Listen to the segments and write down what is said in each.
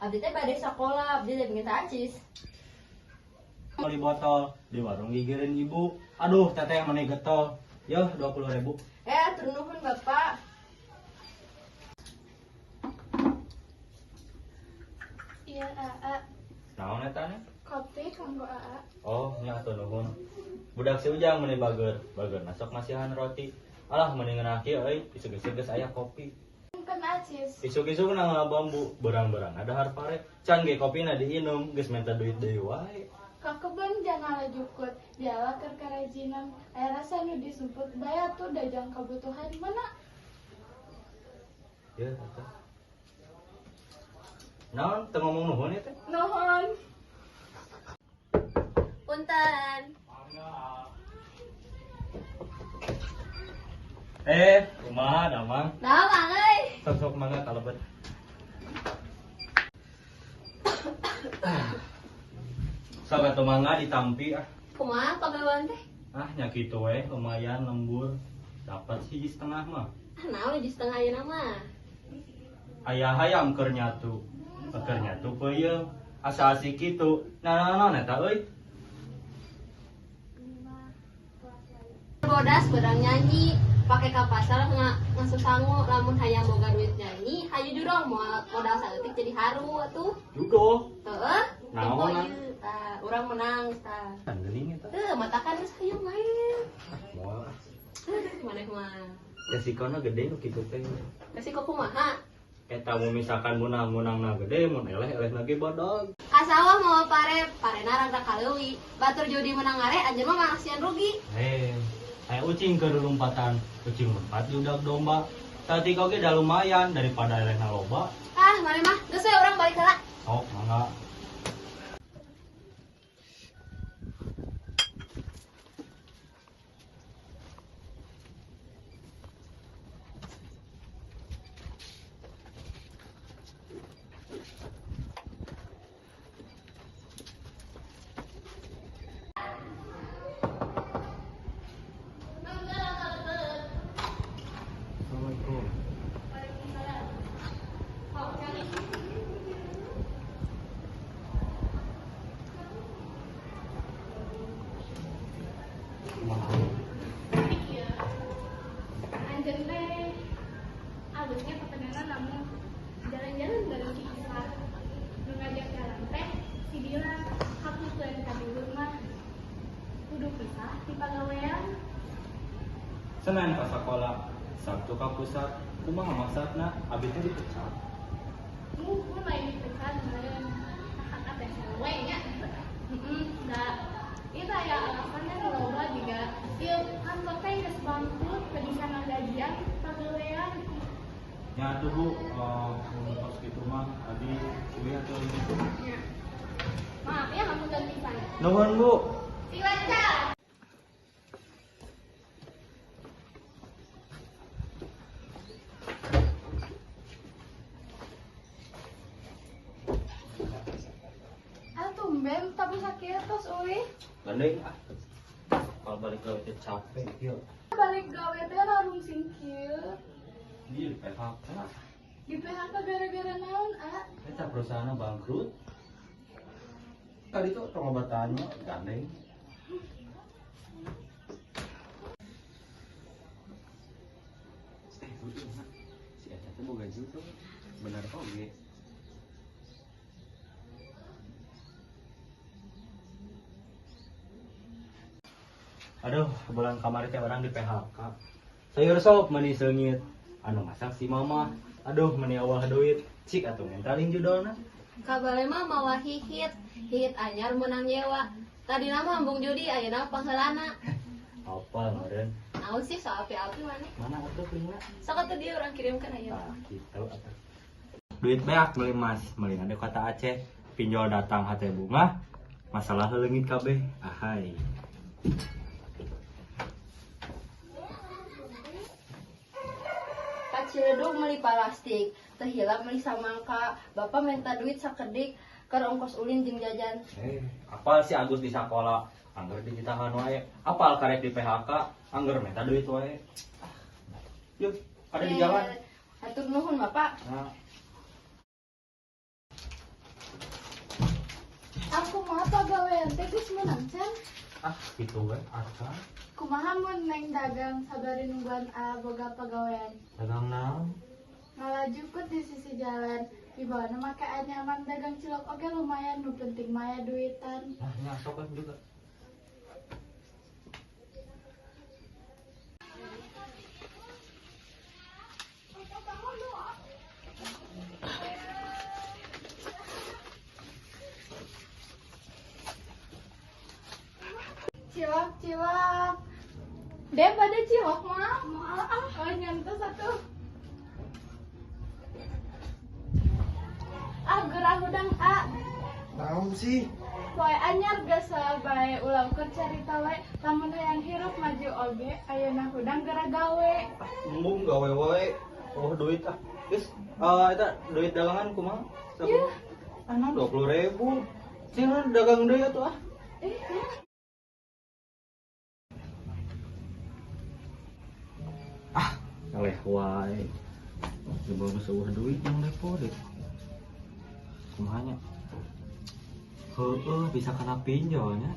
Abdi teh bade sakola, abdi teh minta acis. Beli botol di warung gigirin ibu. Aduh, teteh yang mana getol. Yo, 20.000. Turun nuhun Bapak. Iya, Aa. Naon eta nih? Kopi kanggo Aa. Oh, nya atuh nuhun. Budak si Ujang meuni bager nasok masihan roti. Alah mendingan kieu euy, isuk-isuk geus aya kopi. Kan acis. Isuk-isuk na bambu, berang-berang ada harpare. Can ge kopina diinum, geus minta duit deui wae. Kakeben jangan lajukut. Jala keur karajinan. Aya rasa nu disumput daya tuh dajang kebutuhan mana? Ya, atuh. Naon teu ngomong nuhun eta? Nuhun. Punten. Kumaha damang? Nah, Mang euy. Sok-sok mangga kalebet. Sok atuh mangga ditampi ah. Kumaha pagawean teh? Ah nya kitu we, lumayan lembur. Dapat 1,5 mah. Naon di setengah ayeuna mah. Aya hayam keur nyatu. Keur nyatu peuyeum. Asa asik kitu. Naon eta euy? Bodas berang nyanyi, pakai ka pasar ngasuh sangu, lamun hayang boga duit nyanyi, hayu jurong modal saeutik jadi haru atuh. Judo. Heeh. Naon? Tempo ieu tah, urang menang tah. Kan geuning eta. Matakan geus hayang main. Moal. Maneh mah. Resikona gede nu kitu teh. Resiko kumaha? Eta mun misalkan munang-munangna gede, mun eleh-eleh lagi bodoh. Kasawah mau parena rada kaleuwi. Batur judi menang are anjeun mah mangasian rugi. Aya ucing ke lompatan, ucing lompat di udak domba. Tadi kau ge da lumayan daripada elehna loba. Maneh mah geus we urang balik heula. Sok mangga. Assalamualaikum. Anjeun teh alusnya pertanyaan namun jalan-jalan dari kisah. Nu ngajak jalan teh si bilang hapukeun ka diluhur mah. Kudu pisah di pagawean. Senin ka sakola, Sabtu ka pusat. Kumaha maksudna? Abi teh dipecat. Mun lain dipecat meureun hak teh sewe nya. Da itu aya alasannya nu loba juga ieu kantor teh geus bangkrut teu bisa ngagajian pagawean. Nya atuh Bu, pas kitu mah abi kuliah teh gitu. Maaf ya kamu ganti pisan. Nuhun Bu. Silakan. Tumben tapi sakit tos euy. Gandeng ah. Kalau balik gawe teh capek kieu. Balik gawe teh larung singkil. Di PHK. Di PHK gara-gara naon, A? Eta perusahaanna bangkrut. Tadi tuh pengobatannya gandeng. Si Eta teh boga judo. Bener oge. Aduh, bulan kamari teh orang di PHK. Sayur sop meuni seungit. Anu masak si mama. Aduh, meuni awah duit. Cik atuh mentalin judolna. Kabare mah mawa hihit anyar menang nyewa. Tadi nama ambung judi ayeuna pangheulana. Apa meureun? Naon sih so api-api maneh? Mana atuh pilihna? Sok atuh dia urang kirimkeun ayeuna. Nah, gitu atuh. Duit beak beli mas, beli ada kata Aceh. Pinjol datang hati bunga. Masalah leungit kabeh. Ahai. Ciledug meuli plastik, teu hilap meuli samangka. Bapak minta duit sakedik keur ongkos ulin jeung jajan. Apal si Agus di sakola, angger ditahan wae. Apal karek di PHK, angger minta duit wae. Yuk, ada di jalan. Hatur nuhun, Bapak. Nah. kumaha pagawean teh geus meunang can? Ah, gitu we, asa. Kumaha mun neng dagang sabari nungguan boga pagawean? Dagang naon? Ngalaju kut di sisi jalan. Di bawah make anyaman dagang cilok oge lumayan nu penting maya duitan. Nah, nya sok juga. Cilok, cilok. Dep ada cilok mah? Oh, nyantos satu. Gerah udang Naon sih? Poe anyar geus bae ulah keur carita we. Lamun yang hirup maju oge ayeuna hudang gerah gawe. Embung gawe wae. Oh, duit ah. Geus, eta duit dagangan kumaha? Iya. Ana 20.000. Cing dagang deui atuh ah. Kaleh wae. Coba maseueuh duit yang depo deh. Kumahanya? Heueuh, bisa kena pinjolnya.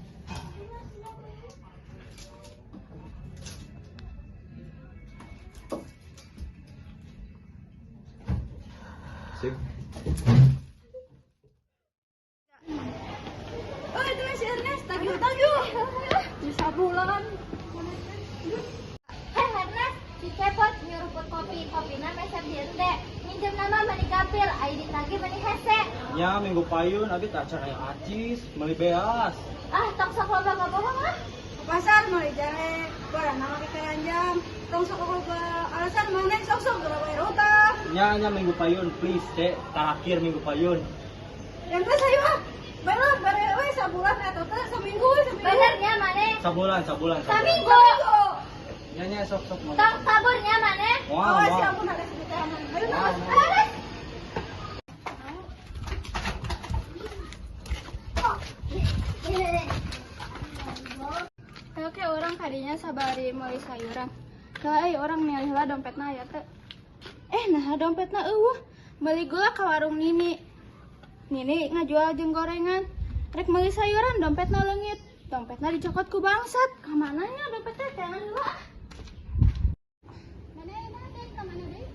Sip. Oh, itu si Ernest, tagih. Bisa bulan. Ernest, si Cepot nyuruput kopina meser dieu teh. Minjem nama mani kapil, ai ditagih mani hese. Ya, minggu payun abi tak cara acis, meuli beas. Ah, tong sok loba bohong ah. Pasar mau jare barang nama keranjang tong sok ke alasan mana sok geura bayar utang Nya minggu payun, please, Dek. Terakhir minggu payun. yang teh saya mah bare we sabulan eta teh seminggu we seminggu Benernya mane? Sabulan. Saminggu. Nya sok mau. Tong saburnya mane? oh si ampun ada sejuta aman ayo nah Oke, orang kadinya sabari meuli sayuran. Kai orang milih lah dompetna aya teh. Nah dompetna eueuh. Meuli gula ka warung Nini. Nini ngajual jeung gorengan. Rek meuli sayuran dompetna leungit. Dompetna dicokot ku bangsat. Ka mananya dompetna teh heula. Mana deh, ka mana deh?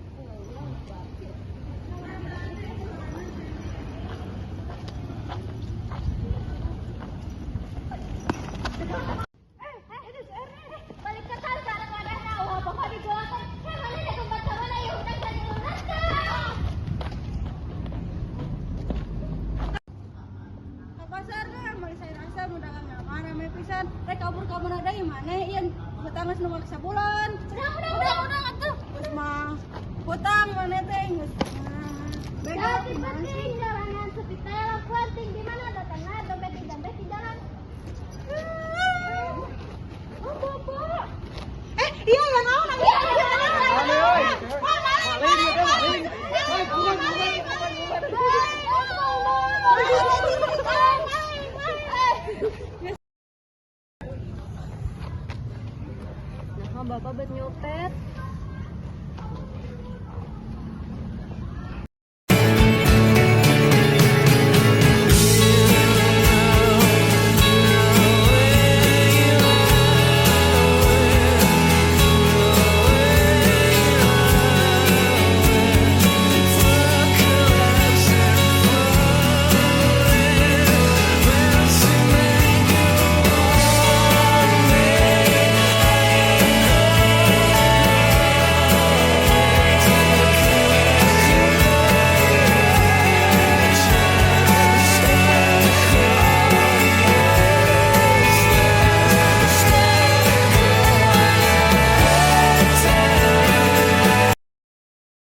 Balik ke tas barang wadahna, wah pokok digolakan. Mana deh tempat mana ya udah jadi lunas ka. ke pasar teh meuli sayur asam nu dagang mana me pisan rek kabur ka mana deui maneh ieun hutang geus nu sabulan udah atuh geus mah hutang maneh teh geus Tapi penting jalanan sepi teh lah penting di mana datangnya dompet di jalan. Oh, Bapak. iya lah naon Nah, Bapak bet nyopet.